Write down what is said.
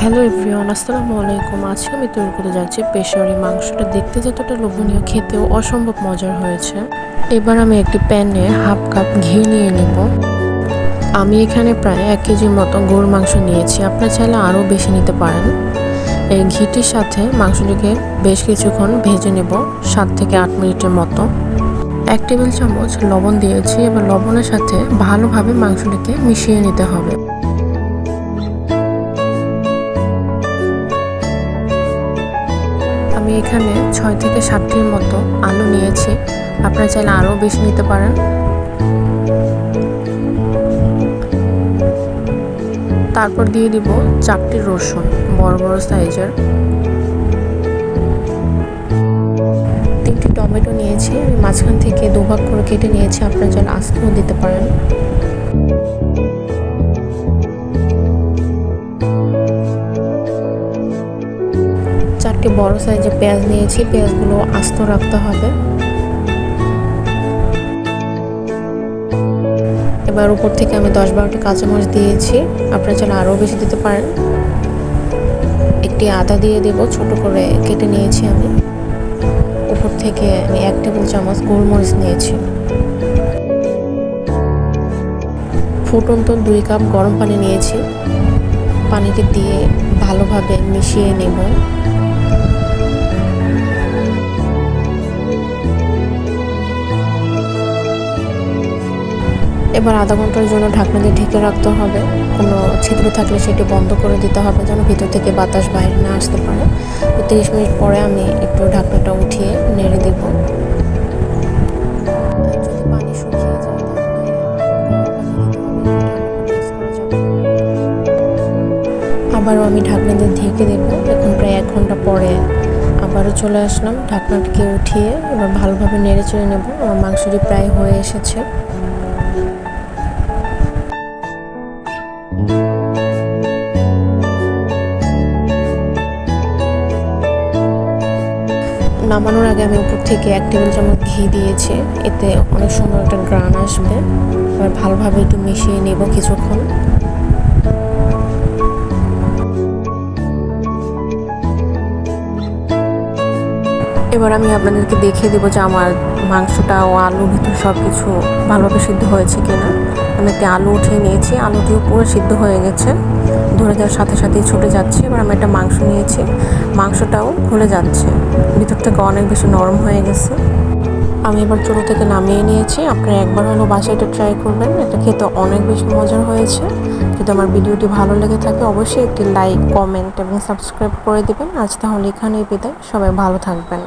Hello everyone, আসসালামু আলাইকুম। আজকে আমি তৈরি করে যাচ্ছি পেশোয়ারি মাংসটা। দেখতে যতটা লোভনীয়, খেতেও অসম্ভব মজার হয়েছে। এবার আমি একটি প্যানে হাফ কাপ ঘি নিয়ে নেব। আমি এখানে প্রায় 1 কেজির মতো গরুর মাংস নিয়েছি, আপনারা চাইলে আরও বেশি নিতে পারেন। এই ঘিটির সাথে মাংসটিকে বেশ কিছুক্ষণ ভেজে নেব, 7 থেকে 8 মিনিটের মতো। 1 টেবিল চামচ লবণ দিয়েছি। এবার লবণের সাথে ভালোভাবে মাংসটিকে মিশিয়ে নিতে হবে। আমি এখানে 6 থেকে 7টির মতো আলু নিয়েছি, আপনারা চাইলে আরও বেশি নিতে পারেন। তারপর দিয়ে দিব 4টি রসুন, বড় বড় সাইজের। 3টি টমেটো নিয়েছি, আমি মাঝখান থেকে দুভাগ করে কেটে নিয়েছি, আপনারা চাইলে আস্তেও দিতে পারেন। বড় সাইজের পেঁয়াজ নিয়েছি, পেঁয়াজগুলো আস্ত রাখতে হবে। এবার উপর থেকে আমি 10-12টি কাঁচামরিচ দিয়েছি, আপনারা চাইলে আরও বেশি দিতে পারেন। একটি আদা দিয়ে দেব, ছোট করে কেটে নিয়েছি আমি। উপর থেকে আমি 1 টেবিল চামচ গোলমরিচ নিয়েছি। ফুটন্ত 2 কাপ গরম পানি নিয়েছি, পানিটি দিয়ে ভালোভাবে মিশিয়ে নেব। এবার আধা ঘন্টার জন্য ঢাকনা দিয়ে ঢেকে রাখতে হবে। কোনো ছিদ্র থাকলে সেটি বন্ধ করে দিতে হবে, যেন ভিতর থেকে বাতাস বাইরে না আসতে পারে। 30 মিনিট পরে আমি একটু ঢাকনাটা উঠিয়ে নেড়ে দেব। যদি পানি শুকিয়ে যায় আবারও আমি ঢাকনা দিয়ে ঢেকে দেব। এখন প্রায় 1 ঘন্টা পরে আবারও চলে আসলাম, ঢাকনাটিকে উঠিয়ে এবার ভালোভাবে নেড়ে চেড়ে নেব। আমার মাংসটি প্রায় হয়ে এসেছে। নামানোর আগে আমি উপর থেকে 1 টেবিল চামচ ঘি দিয়েছি, এতে অনেক সুন্দর একটা গ্রান আসবে। এবার ভালোভাবে একটু মিশিয়ে নেব কিছুক্ষণ। এবার আমি আপনাদেরকে দেখিয়ে দেবো যে আমার মাংসটা ও আলু ভিতর সব কিছু ভালোভাবে সিদ্ধ হয়েছে কিনা। আমি একটি আলু উঠিয়ে নিয়েছি, আলুটিও পুরো সিদ্ধ হয়ে গেছে, ধরে যাওয়ার সাথে সাথেই ছুটে যাচ্ছে। এবার আমি একটা মাংস নিয়েছি, মাংসটাও খুলে যাচ্ছে, ভিতর থেকে অনেক বেশি নরম হয়ে গেছে। আমি এবার চুলো থেকে নামিয়ে নিয়েছি। আপনারা একবার হলেও বাসায় এটা ট্রাই করবেন, এটা খেতে অনেক বেশি মজার হয়েছে। যদি আমার ভিডিওটি ভালো লেগে থাকে অবশ্যই একটি লাইক, কমেন্ট এবং সাবস্ক্রাইব করে দেবেন। আজ তাহলে এখানেই বিদায়, সবাই ভালো থাকবেন।